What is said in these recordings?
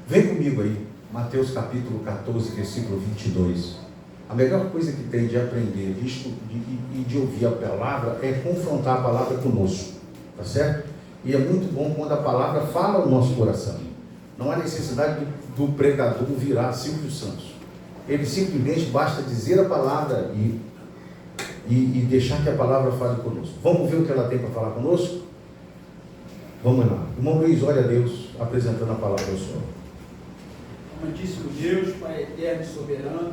Vem comigo aí, Mateus capítulo 14, versículo 22. A melhor coisa que tem de aprender e de ouvir a palavra é confrontar a palavra conosco, tá certo? E é muito bom quando a palavra fala ao nosso coração. Não há necessidade do pregador virar Silvio Santos. Ele simplesmente basta dizer a palavra e deixar que a palavra fale conosco. Vamos ver o que ela tem para falar conosco? Vamos lá. Irmão Luiz, olha a Deus apresentando a palavra ao Senhor. Amantíssimo Deus, Pai eterno e soberano,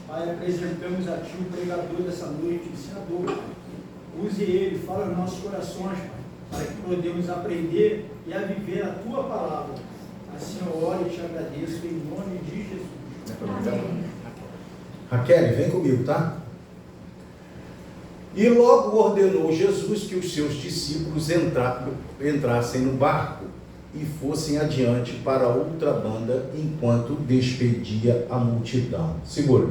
Pai, apresentamos a Ti o pregador dessa noite, o ensinador, Pai. Use ele, fala nos nossos corações, Pai, para que podemos aprender e a viver a Tua palavra. Assim eu oro e te agradeço em nome de Jesus. Amém. Raquel, vem comigo, tá? E logo ordenou Jesus que os seus discípulos entrassem no barco e fossem adiante para outra banda, enquanto despedia a multidão. Segura.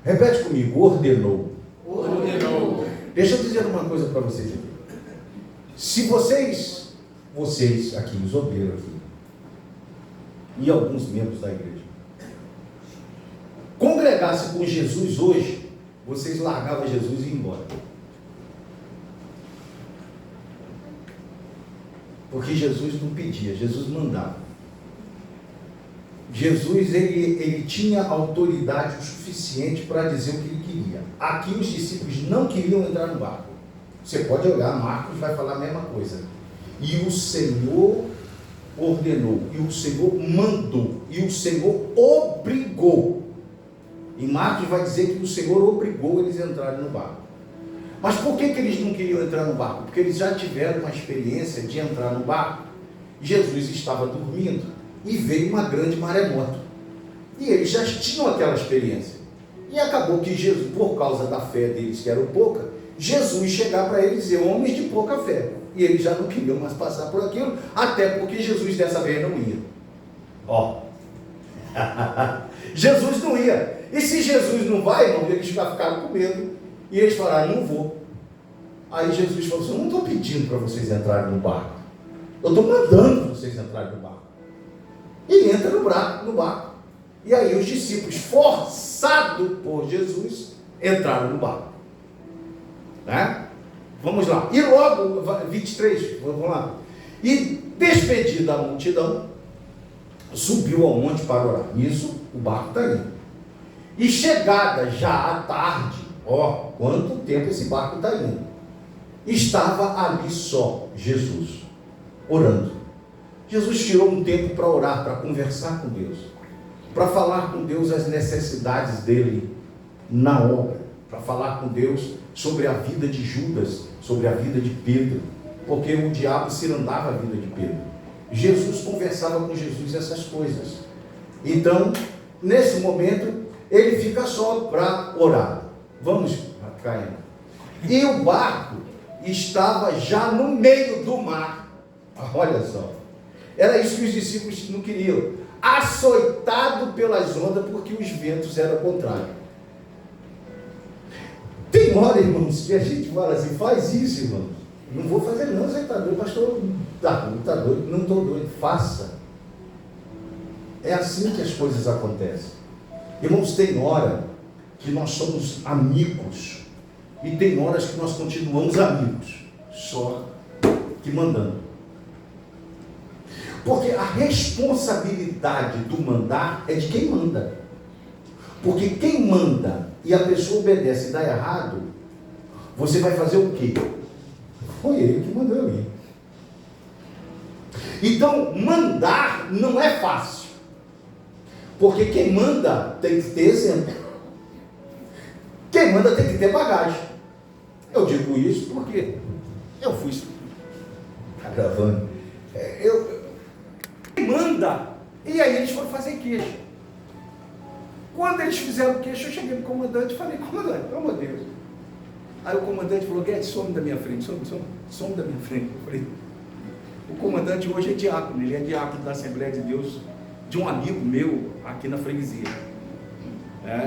Repete comigo, ordenou. Ordenou. Deixa eu dizer uma coisa para vocês aqui. Se vocês aqui, os obreiros aqui, e alguns membros da igreja, congregassem com Jesus hoje, vocês largavam Jesus e iam embora. Porque Jesus não pedia, Jesus mandava. Jesus, ele tinha autoridade o suficiente para dizer o que ele queria. Aqui os discípulos não queriam entrar no barco. Você pode olhar, Marcos vai falar a mesma coisa. E o Senhor ordenou, e o Senhor mandou, e o Senhor obrigou. E Marcos vai dizer que o Senhor obrigou eles a entrarem no barco. Mas por que eles não queriam entrar no barco? Porque eles já tiveram uma experiência de entrar no barco. Jesus estava dormindo e veio uma grande maremoto. E eles já tinham aquela experiência. E acabou que Jesus, por causa da fé deles, que era pouca, Jesus chegar para eles e dizer, homens de pouca fé. E eles já não queriam mais passar por aquilo, até porque Jesus dessa vez não ia. Ó. Jesus não ia. E se Jesus não vai, irmão, eles já ficaram com medo. E eles falaram, não vou. Aí Jesus falou assim, eu não estou pedindo para vocês entrarem no barco. Eu estou mandando vocês entrarem no barco. E entra no barco. E aí os discípulos, forçados por Jesus, entraram no barco. Né? Vamos lá. E logo, 23, vamos lá. E despedida a multidão, subiu ao monte para orar. Isso, o barco está indo. E chegada já à tarde, ó, quanto tempo esse barco está indo, estava ali só Jesus, orando. Jesus tirou um tempo para orar, para conversar com Deus, para falar com Deus as necessidades dele na obra, para falar com Deus sobre a vida de Judas, sobre a vida de Pedro, porque o diabo cirandava a vida de Pedro. Jesus conversava com Jesus essas coisas. Então, nesse momento, ele fica só para orar. Vamos, Caio. E o barco estava já no meio do mar. Olha só. Era isso que os discípulos não queriam. Açoitado pelas ondas, porque os ventos eram contrários. Tem hora, irmãos, que a gente fala assim, faz isso, irmãos. Não vou fazer não, você está doido, pastor. Está doido, não estou doido. Faça. É assim que as coisas acontecem. Irmãos, tem hora que nós somos amigos e tem horas que nós continuamos amigos, só que mandando. Porque a responsabilidade do mandar é de quem manda. Porque quem manda e a pessoa obedece e dá errado, você vai fazer o quê? Foi ele que mandou eu ir. Então, mandar não é fácil. Porque quem manda tem que ter exemplo. Quem manda tem que ter bagagem. Eu digo isso porque eu fui gravando. Quem manda, e aí eles foram fazer queixa. Quando eles fizeram queixa, eu cheguei para o comandante e falei, comandante, pelo amor de Deus. Aí o comandante falou, Guedes, some da minha frente, some da minha frente. Eu falei, o comandante hoje é diácono, ele é diácono da Assembleia de Deus, de um amigo meu aqui na freguesia.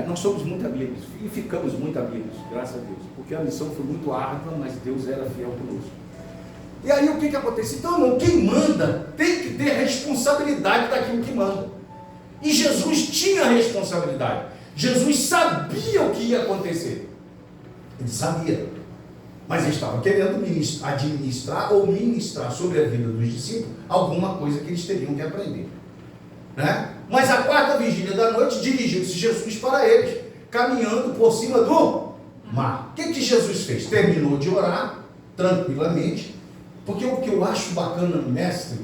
Nós somos muito amigos e ficamos muito amigos, graças a Deus, porque a missão foi muito árdua, mas Deus era fiel conosco. E aí o que acontece? Então, irmão, quem manda tem que ter responsabilidade daquilo que manda. E Jesus tinha responsabilidade. Jesus sabia o que ia acontecer. Ele sabia. Mas ele estava querendo administrar ou ministrar sobre a vida dos discípulos alguma coisa que eles teriam que aprender. Né? Mas a quarta vigília da noite dirigiu-se Jesus para eles, caminhando por cima do mar. O que Jesus fez? Terminou de orar tranquilamente, porque o que eu acho bacana no mestre,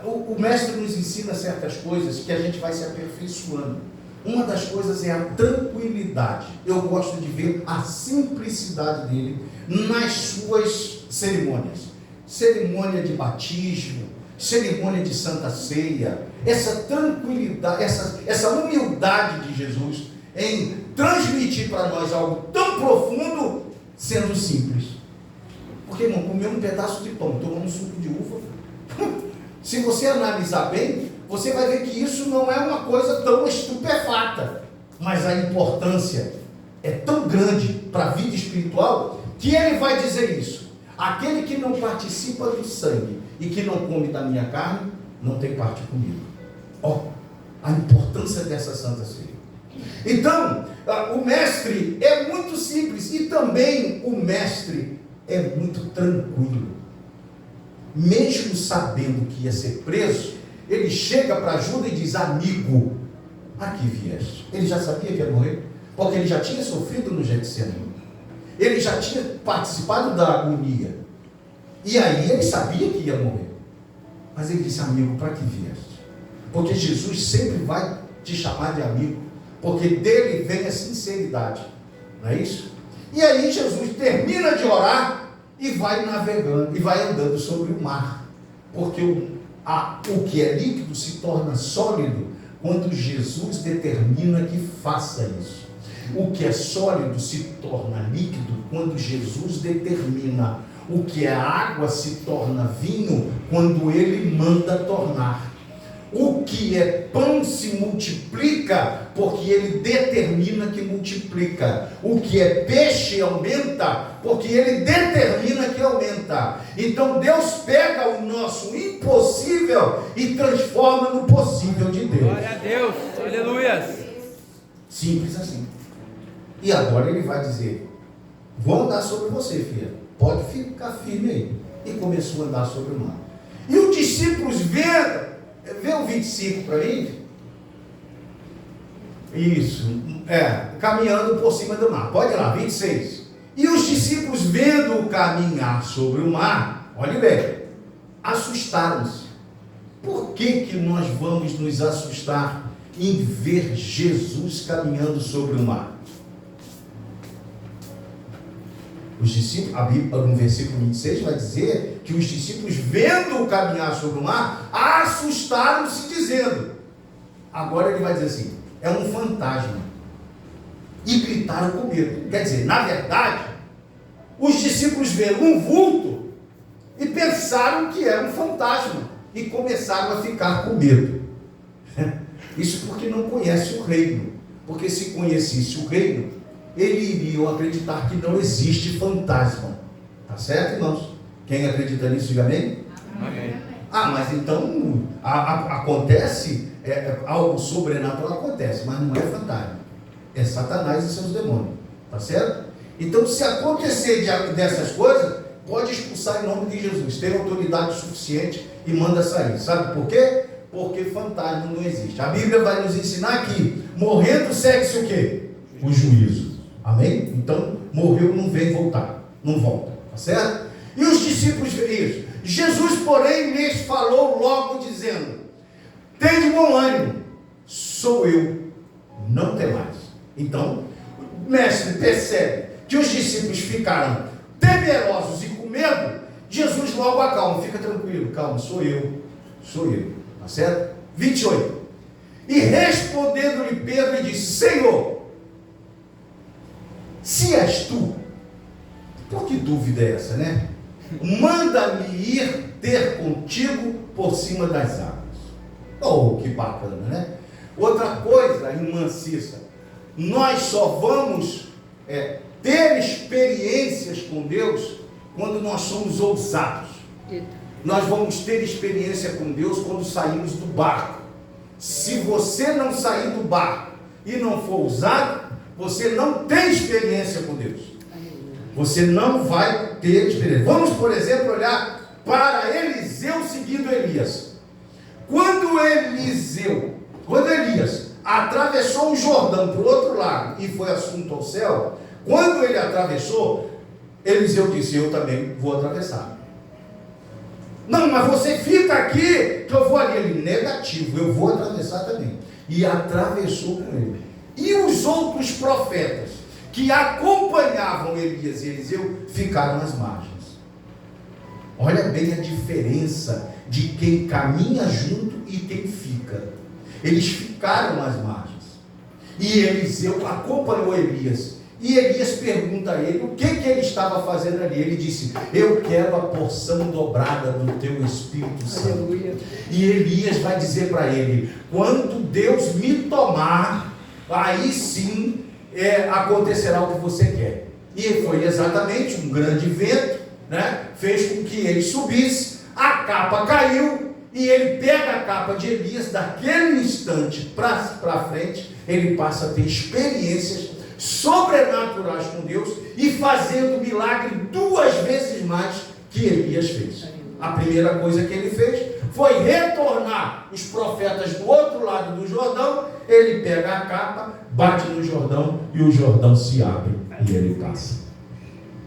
o mestre nos ensina certas coisas que a gente vai se aperfeiçoando. Uma das coisas é a tranquilidade. Eu gosto de ver a simplicidade dele nas suas cerimônias. Cerimônia de batismo, cerimônia de Santa Ceia, essa tranquilidade, essa humildade de Jesus em transmitir para nós algo tão profundo, sendo simples. Porque, irmão, comer um pedaço de pão, tomar um suco de uva, se você analisar bem, você vai ver que isso não é uma coisa tão estupefata, mas a importância é tão grande para a vida espiritual, que ele vai dizer isso: aquele que não participa do sangue e que não come da minha carne, não tem parte comigo. Ó, a importância dessa Santa Ceia. Então, o mestre é muito simples, e também o mestre é muito tranquilo. Mesmo sabendo que ia ser preso, ele chega para Judas e diz: amigo, aqui vieste. Ele já sabia que ia morrer, porque ele já tinha sofrido no Getsemane, ele já tinha participado da agonia, e aí ele sabia que ia morrer. Mas ele disse: amigo, para que vieste? Porque Jesus sempre vai te chamar de amigo, porque dele vem a sinceridade, não é isso? E aí Jesus termina de orar e vai navegando, e vai andando sobre o mar, porque o que é líquido se torna sólido quando Jesus determina que faça isso. O que é sólido se torna líquido quando Jesus determina. O que é água se torna vinho quando ele manda tornar. O que é pão se multiplica porque ele determina que multiplica. O que é peixe aumenta porque ele determina que aumenta. Então Deus pega o nosso impossível e transforma no possível de Deus. Glória a Deus, aleluia. Simples assim. E agora ele vai dizer: vou andar sobre você, filha, pode ficar firme aí. E começou a andar sobre o mar. E os discípulos vê o 25 para mim? Isso, caminhando por cima do mar. Pode ir lá, 26. E os discípulos, vendo-o caminhar sobre o mar, olhe bem, assustaram-se. Por que nós vamos nos assustar em ver Jesus caminhando sobre o mar? Os discípulos, a Bíblia, no versículo 26, vai dizer que os discípulos, vendo-o caminhar sobre o mar, assustaram-se, dizendo. Agora ele vai dizer assim: é um fantasma. E gritaram com medo. Quer dizer, na verdade, os discípulos viram um vulto e pensaram que era um fantasma e começaram a ficar com medo. Isso porque não conhece o reino. Porque se conhecesse o reino, eles iriam acreditar que não existe fantasma. Tá certo, irmãos? Quem acredita nisso, diga amém? Amém. Mas então acontece, algo sobrenatural acontece, mas não é fantasma. É Satanás e seus demônios. Tá certo? Então, se acontecer dessas coisas, pode expulsar em nome de Jesus. Tem autoridade suficiente e manda sair. Sabe por quê? Porque fantasma não existe. A Bíblia vai nos ensinar que morrendo segue-se o quê? O juízo. Amém? Então, morreu, não vem voltar. Não volta. Tá certo? E os discípulos viram isso. Jesus, porém, lhes falou logo, dizendo: tende bom ânimo, sou eu, não temais. Então, o mestre percebe que os discípulos ficaram temerosos e com medo. Jesus logo acalma: fica tranquilo, calma, sou eu. Tá certo? 28. E respondendo-lhe Pedro, disse: Senhor, se és tu, por que dúvida é essa, né? Manda-me ir ter contigo por cima das águas. Oh, que bacana, né? Outra coisa, irmã Cissa, nós só vamos ter experiências com Deus quando nós somos ousados. Nós vamos ter experiência com Deus quando saímos do barco. Se você não sair do barco e não for usado, você não tem experiência com Deus. Você não vai ter experiência. Vamos, por exemplo, olhar para Eliseu seguindo Elias. Quando Elias atravessou o Jordão para o outro lado e foi assunto ao céu, quando ele atravessou, Eliseu disse: eu também vou atravessar. Não, mas você fica aqui, que eu vou ali. Ele, negativo, eu vou atravessar também. E atravessou com ele. E os outros profetas que acompanhavam Elias e Eliseu ficaram às margens. Olha bem a diferença de quem caminha junto e quem fica. Eles ficaram às margens. E Eliseu acompanhou Elias. E Elias pergunta a ele o que ele estava fazendo ali. Ele disse: eu quero a porção dobrada do teu Espírito Santo. Aleluia. E Elias vai dizer para ele: quando Deus me tomar, aí sim acontecerá o que você quer. E foi exatamente um grande vento, né? Fez com que ele subisse, a capa caiu, e ele pega a capa de Elias. Daquele instante para frente, ele passa a ter experiências sobrenaturais com Deus e fazendo milagre 2 vezes mais que Elias fez. A primeira coisa que ele fez foi retornar os profetas do outro lado do Jordão. Ele pega a capa, bate no Jordão e o Jordão se abre e ele passa.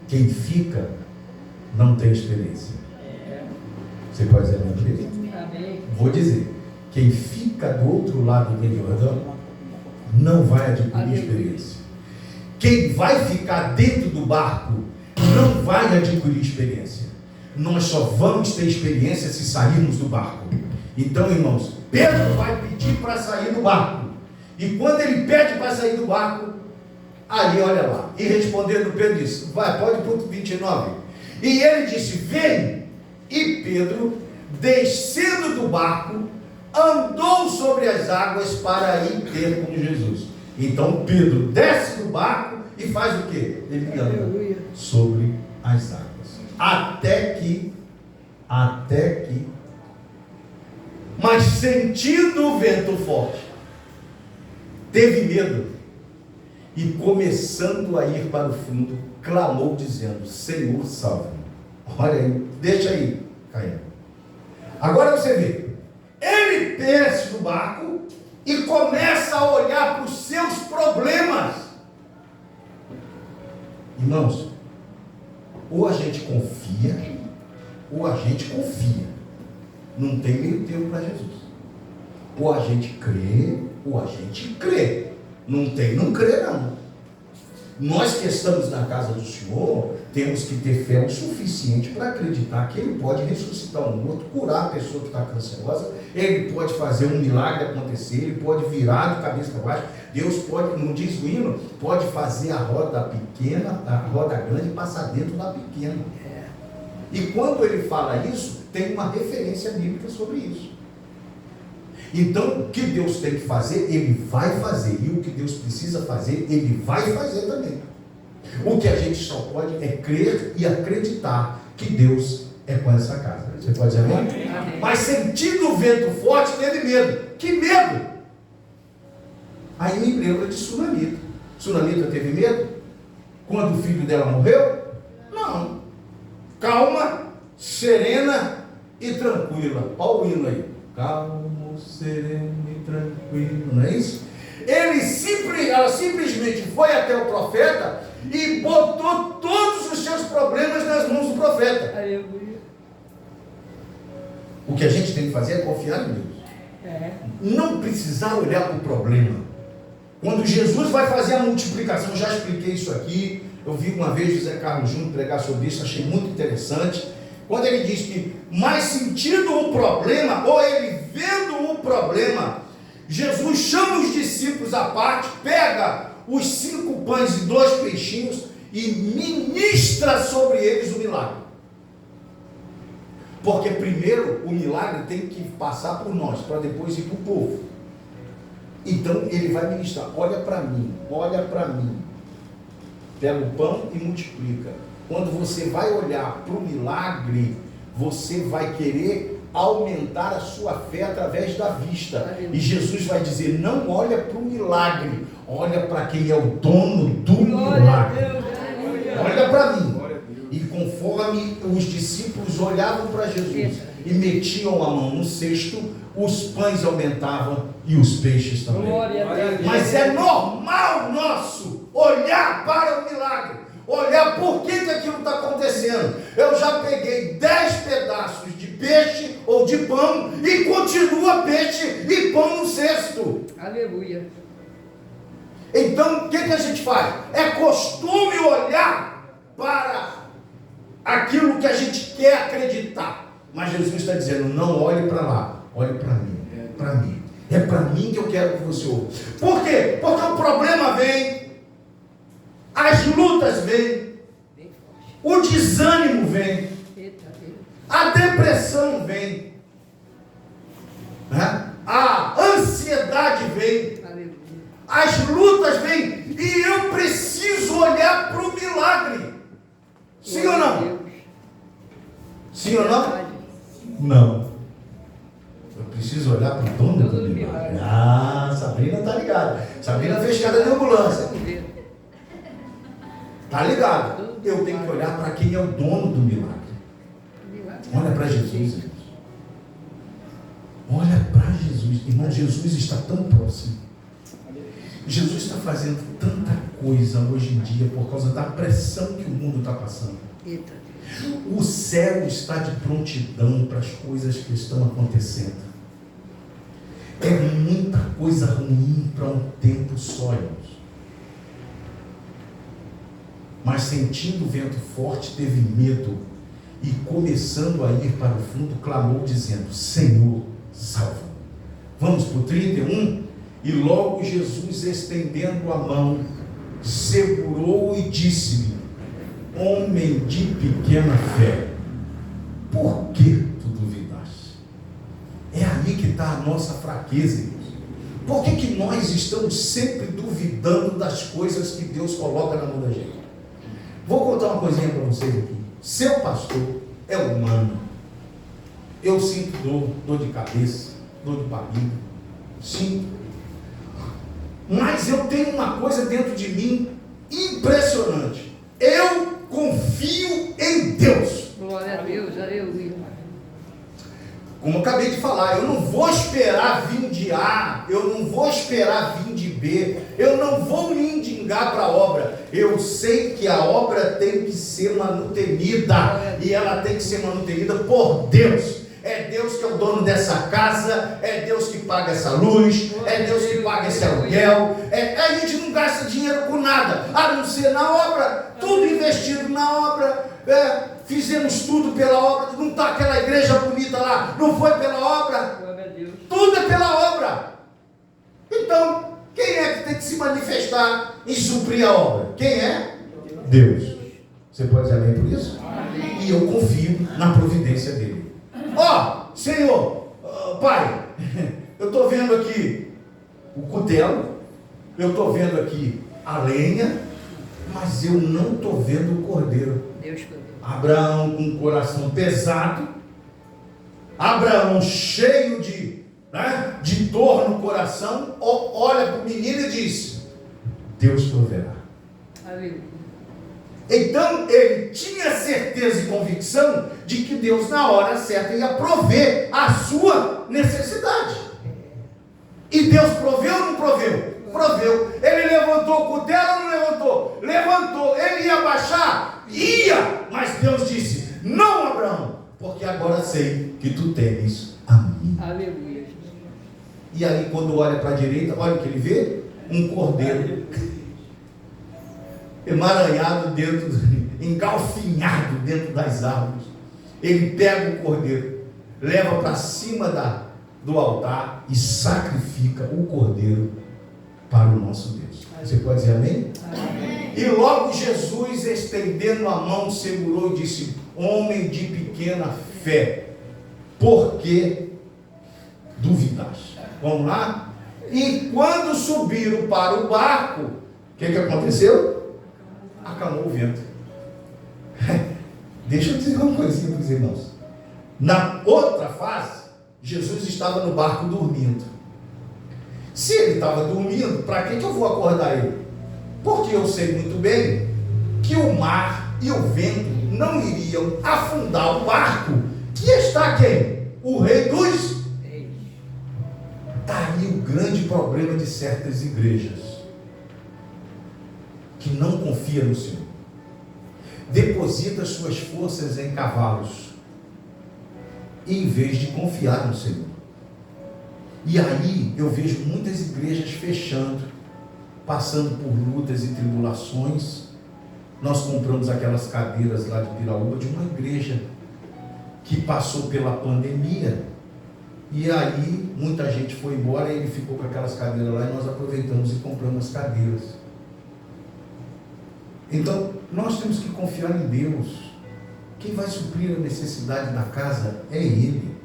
Quem fica não tem experiência. Você pode dizer amém? Vou dizer: quem fica do outro lado do Jordão não vai adquirir experiência. Quem vai ficar dentro do barco não vai adquirir experiência. Nós só vamos ter experiência se sairmos do barco. Então, irmãos, Pedro vai pedir para sair do barco. E quando ele pede para sair do barco, aí olha lá. E respondendo, Pedro disse: vai, pode ir para o 29. E ele disse: vem. E Pedro, descendo do barco, andou sobre as águas para ir ter com Jesus. Então Pedro desce do barco e faz o quê? Ele anda sobre as águas. Até que, mas sentindo o vento forte, teve medo e, começando a ir para o fundo, clamou dizendo: Senhor, salve-me. Olha aí, deixa aí, Caio. Agora você vê, ele desce do barco e começa a olhar para os seus problemas. Irmãos, ou a gente confia, ou a gente confia. Não tem meio termo para Jesus. Ou a gente crê, ou a gente crê. Não tem não crê não. Nós que estamos na casa do Senhor, temos que ter fé o suficiente para acreditar que Ele pode ressuscitar um morto, curar a pessoa que está cancerosa, Ele pode fazer um milagre acontecer, Ele pode virar de cabeça para baixo. Deus pode, não diz o hino, pode fazer a roda pequena, a roda grande passar dentro da pequena. E quando Ele fala isso, tem uma referência bíblica sobre isso. Então, o que Deus tem que fazer, Ele vai fazer. E o que Deus precisa fazer, Ele vai fazer também. O que a gente só pode é crer e acreditar que Deus é com essa casa. Você pode dizer amém? Amém. Mas sentindo o vento forte, teve medo. Que medo? Aí me lembra de Sunamita. Sunamita teve medo? Quando o filho dela morreu? Não. Calma, serena e tranquila. Olha o hino aí. Calmo, sereno e tranquilo. Não é isso? Ela simplesmente foi até o profeta e botou todos os seus problemas nas mãos do profeta. O que a gente tem que fazer é confiar em Deus. Não precisar olhar para o problema. Quando Jesus vai fazer a multiplicação, já expliquei isso aqui. Eu vi uma vez José Carlos Júnior pregar sobre isso, achei muito interessante. Quando ele diz que, mas sentindo o problema, ou ele vendo o problema, Jesus chama os discípulos à parte, pega os 5 pães e 2 peixinhos e ministra sobre eles o milagre. Porque primeiro o milagre tem que passar por nós, para depois ir para o povo. Então ele vai ministrar: olha para mim, pega o pão e multiplica. Quando você vai olhar para o milagre, você vai querer aumentar a sua fé através da vista. E Jesus vai dizer: não olha para o milagre, olha para quem é o dono do milagre. Olha para mim. E conforme os discípulos olhavam para Jesus e metiam a mão no cesto, os pães aumentavam e os peixes também. Mas é normal nosso olhar para o milagre, olhar por que aquilo está acontecendo. Eu já peguei 10 pedaços de peixe ou de pão e continua peixe e pão no cesto. Aleluia. Então o que a gente faz? É costume olhar para aquilo que a gente quer acreditar. Mas Jesus está dizendo: não olhe para lá, olhe para mim. Para mim. É para mim que eu quero que você ouça. Por quê? Porque o problema vem, as lutas vêm, o desânimo vem, a depressão vem, né? A ansiedade vem, as lutas vêm, e eu preciso olhar para o milagre. Sim ou não? Sim ou não? Não. Eu preciso olhar para o dono do milagre. Ah, Sabrina está ligada. Sabrina fez cada de ambulância. Está ligado? Eu tenho que olhar para quem é o dono do milagre. Olha para Jesus, irmãos. Olha para Jesus. Irmão, Jesus está tão próximo. Jesus está fazendo tanta coisa hoje em dia por causa da pressão que o mundo está passando. O céu está de prontidão para as coisas que estão acontecendo. É muita coisa ruim para um tempo só, irmãos. Mas sentindo o vento forte, teve medo e, começando a ir para o fundo, clamou dizendo: Senhor, salva. Vamos para o 31? E logo Jesus, estendendo a mão, segurou e disse-lhe: homem de pequena fé, por que tu duvidaste? É aí que está a nossa fraqueza, irmãos. Por que nós estamos sempre duvidando das coisas que Deus coloca na mão da gente? Vou contar uma coisinha para vocês aqui. Seu pastor é humano. Eu sinto dor de cabeça, dor de barriga, sinto. Mas eu tenho uma coisa dentro de mim impressionante. Eu confio em Deus. Glória a Deus, aleluia. Como eu acabei de falar, eu não vou esperar vir de A, eu não vou esperar vir de B, eu não vou me endingar para a obra. Eu sei que a obra tem que ser manutenida, e ela tem que ser manutenida por Deus. É Deus que é o dono dessa casa, é Deus que paga essa luz, é Deus que paga esse aluguel. A gente não gasta dinheiro com nada, a não ser na obra, tudo investido na obra. Fizemos tudo pela obra. Não está aquela igreja bonita lá, não foi pela obra, tudo é pela obra. Então, quem é que tem que se manifestar e suprir a obra? Quem é? Deus. Você pode dizer amém por isso? Amém. E eu confio na providência dele. Senhor, Pai, eu estou vendo aqui o cutelo, eu estou vendo aqui a lenha, mas eu não estou vendo o cordeiro. Abraão com o coração pesado, Abraão cheio de dor no coração, olha para o menino e diz: Deus proverá. Aleluia. Então ele tinha certeza e convicção de que Deus na hora certa ia prover a sua necessidade. E Deus proveu ou não proveu? Proveu. Ele levantou o cutelo ou não levantou? Levantou. Ele ia baixar? Ia. Mas Deus disse: não, Abraão, porque agora sei que tu temes a mim. Aleluia. E aí quando olha para a direita, olha o que ele vê: um cordeiro emaranhado engalfinhado dentro das árvores. Ele pega o cordeiro, leva para cima do altar e sacrifica o cordeiro para o nosso Deus. Você pode dizer amém? Amém. E logo Jesus, estendendo a mão, segurou e disse: homem de pequena fé, por que duvidaste? Vamos lá? E quando subiram para o barco, o que aconteceu? Acalmou o vento. Deixa eu dizer uma coisinha para os irmãos. Na outra fase, Jesus estava no barco dormindo. Se ele estava dormindo, para que eu vou acordar ele? Porque eu sei muito bem que o mar e o vento não iriam afundar o barco, que está quem? O Rei dos... Está aí o grande problema de certas igrejas, que não confia no Senhor. Deposita suas forças em cavalos, em vez de confiar no Senhor. E aí eu vejo muitas igrejas fechando, passando por lutas e tribulações. Nós compramos aquelas cadeiras lá de Piraúba, de uma igreja que passou pela pandemia, e aí muita gente foi embora, e ele ficou com aquelas cadeiras lá, e nós aproveitamos e compramos as cadeiras. Então, nós temos que confiar em Deus. Quem vai suprir a necessidade da casa é Ele.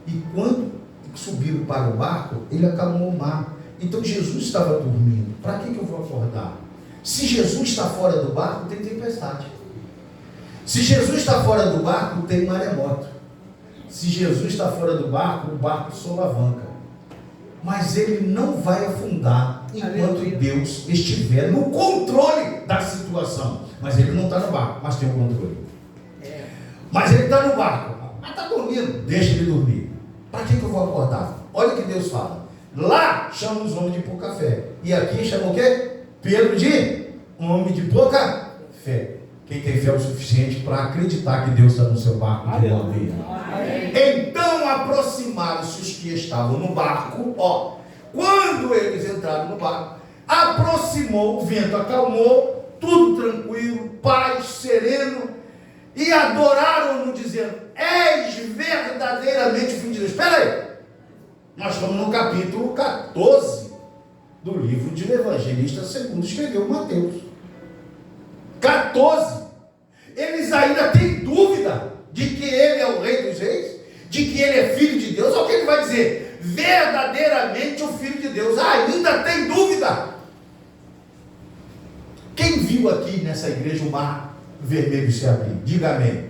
E quando subiram para o barco, Ele acalmou o mar. Então, Jesus estava dormindo. Para que eu vou acordar? Se Jesus está fora do barco, tem tempestade. Se Jesus está fora do barco, tem maremoto. Se Jesus está fora do barco, o barco solavanca. Mas ele não vai afundar enquanto Deus estiver no controle da situação. Mas ele não está no barco, mas tem o controle. Mas ele está no barco, mas está dormindo. Deixa ele dormir. Para que eu vou acordar? Olha o que Deus fala. Lá chama os homens de pouca fé. E aqui chama o quê? Pedro de homem de pouca fé. Quem tem fé o suficiente para acreditar que Deus está no seu barco de uma vez. Então aproximaram-se os que estavam no barco. Quando eles entraram no barco, aproximou, o vento acalmou, tudo tranquilo, paz, sereno, e adoraram-no dizendo: és verdadeiramente o Filho de Deus. Espera aí, nós estamos no capítulo 14 do livro de Evangelista segundo escreveu Mateus. 14. Eles ainda têm dúvida de que ele é o Rei dos Reis, de que ele é Filho de Deus. Olha o que ele vai dizer: verdadeiramente o Filho de Deus. Ainda tem dúvida. Quem viu aqui nessa igreja o mar vermelho se abrir? Diga amém.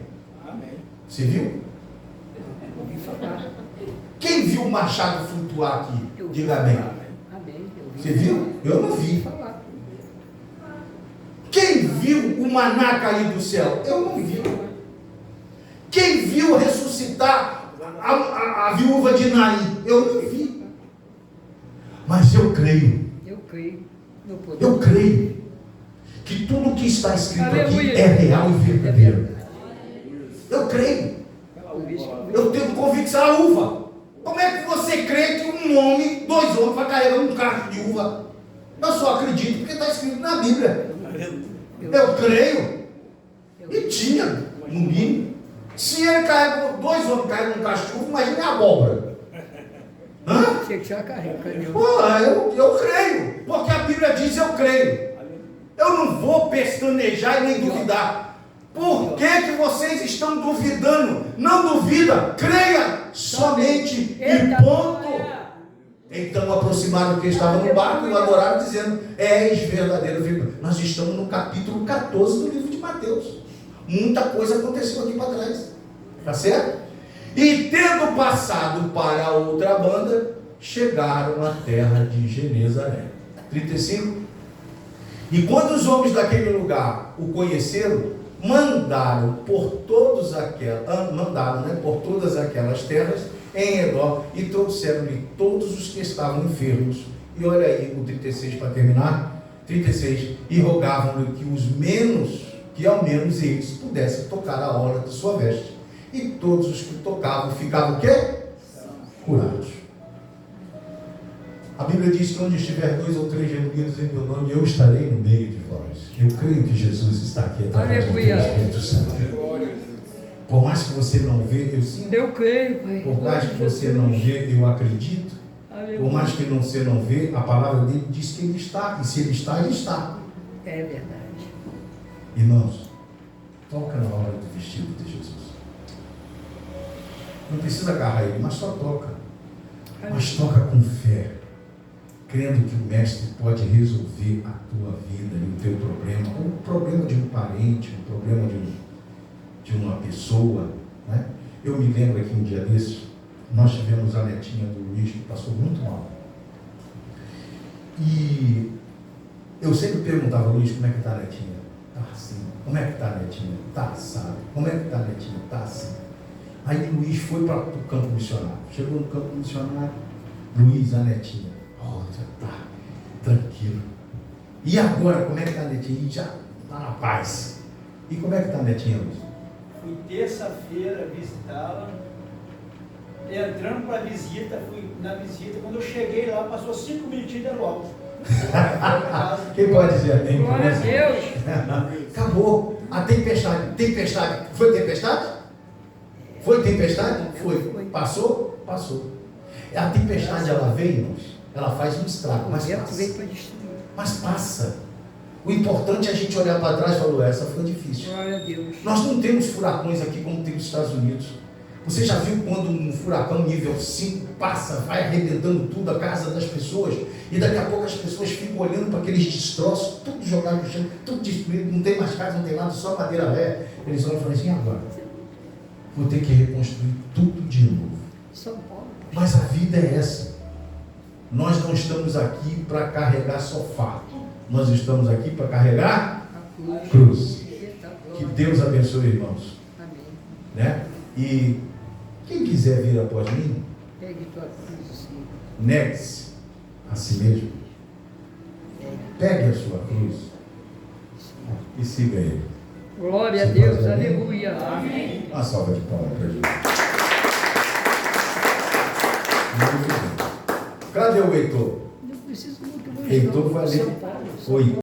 Amém. Você viu? Quem viu o machado flutuar aqui? Diga amém. Você viu? Eu não vi. Quem viu o maná cair do céu? Eu não vi. Quem viu ressuscitar a viúva de Naim? Eu não vi. Mas eu creio. Eu creio que tudo que está escrito aqui é real e verdadeiro. Eu creio. Eu tenho convicção a uva. Como é que você crê que um homem, dois homens, vai carregar um cacho de uva? Eu só acredito porque está escrito na Bíblia. Eu creio. E tinha, no mínimo. Se ele carrega, dois homens carregam um cacho de uva, imagine a abóbora. Hã? Eu creio. Porque a Bíblia diz: eu creio. Eu não vou pestanejar e nem duvidar. Por que vocês estão duvidando? Não duvida, creia somente e ponto. Então aproximaram quem estava no barco e o adoraram, dizendo: és verdadeiro filho. Nós estamos no capítulo 14 do livro de Mateus. Muita coisa aconteceu aqui para trás. Tá certo? E tendo passado para a outra banda, chegaram à terra de Genezaré. 35. E quando os homens daquele lugar o conheceram, mandaram por todas aquelas terras em redor e trouxeram-lhe todos os que estavam enfermos. E olha aí o 36 para terminar. 36. E rogavam-lhe que ao menos eles pudessem tocar a orla de sua veste. E todos os que tocavam ficavam o quê? Curados. A Bíblia diz que onde estiver 2 ou 3 reunidos em meu nome, eu estarei no meio de vós. Eu creio que Jesus está aqui através do Espírito Santo. Por mais que você não vê, eu sinto. Eu creio, Pai. Por mais que você não vê, eu acredito. Por mais que você não vê, a palavra dele diz que ele está. E se ele está, ele está. É verdade. Irmãos, toca na hora do vestido de Jesus. Não precisa agarrar ele, mas só toca. Mas toca com fé, crendo que o mestre pode resolver a tua vida e o teu problema, ou o problema de um parente, o problema de uma pessoa, né? Eu me lembro aqui um dia desses, nós tivemos a netinha do Luiz que passou muito mal. E eu sempre perguntava, Luiz, como é que está a netinha? Está assim. Como é que está a netinha? Está assado. Como é que está a netinha? Está assim. Aí Luiz foi para o campo missionário. Chegou no campo missionário, Luiz, a netinha. Oh, já está tranquilo. E agora, como é que está a netinha? E já está na paz. E como é que está a netinha, Luiz? Fui terça-feira visitá-la, entrando para a visita, fui na visita, quando eu cheguei lá, passou 5 minutinhos de logo. Quem pode dizer amém? Glória a Deus. Acabou. A tempestade. Tempestade. Foi tempestade? Foi tempestade? Foi. Passou? Passou. A tempestade, ela vem, irmãos, ela faz um estrago, mas Vento passa. veio para destruir. Mas passa. O importante é a gente olhar para trás e falar, essa foi difícil. Glória a Deus. Nós não temos furacões aqui como tem nos Estados Unidos. Você já viu quando um furacão nível 5 passa, vai arrebentando tudo, a casa das pessoas, e daqui a pouco as pessoas ficam olhando para aqueles destroços, tudo jogado no chão, tudo destruído, não tem mais casa, não tem nada, só madeira velha. Eles olham e falam assim, agora, vou ter que reconstruir tudo de novo. São Paulo. Mas a vida é essa. Nós não estamos aqui para carregar sofá. Nós estamos aqui para carregar A cruz. Eita, Que glória. Deus abençoe, irmãos. Amém. Né? E quem quiser vir após mim, Pegue tua cruz, Senhor. negue-se a si mesmo. Pegue a sua cruz e siga ele. Glória a Você Deus. pode amém? Aleluia. Amém. Uma salva de palmas para Jesus. Muito bem. Cadê o Heitor? Não preciso muito longe. Heitor não. vai São ler. Paulo. Oi.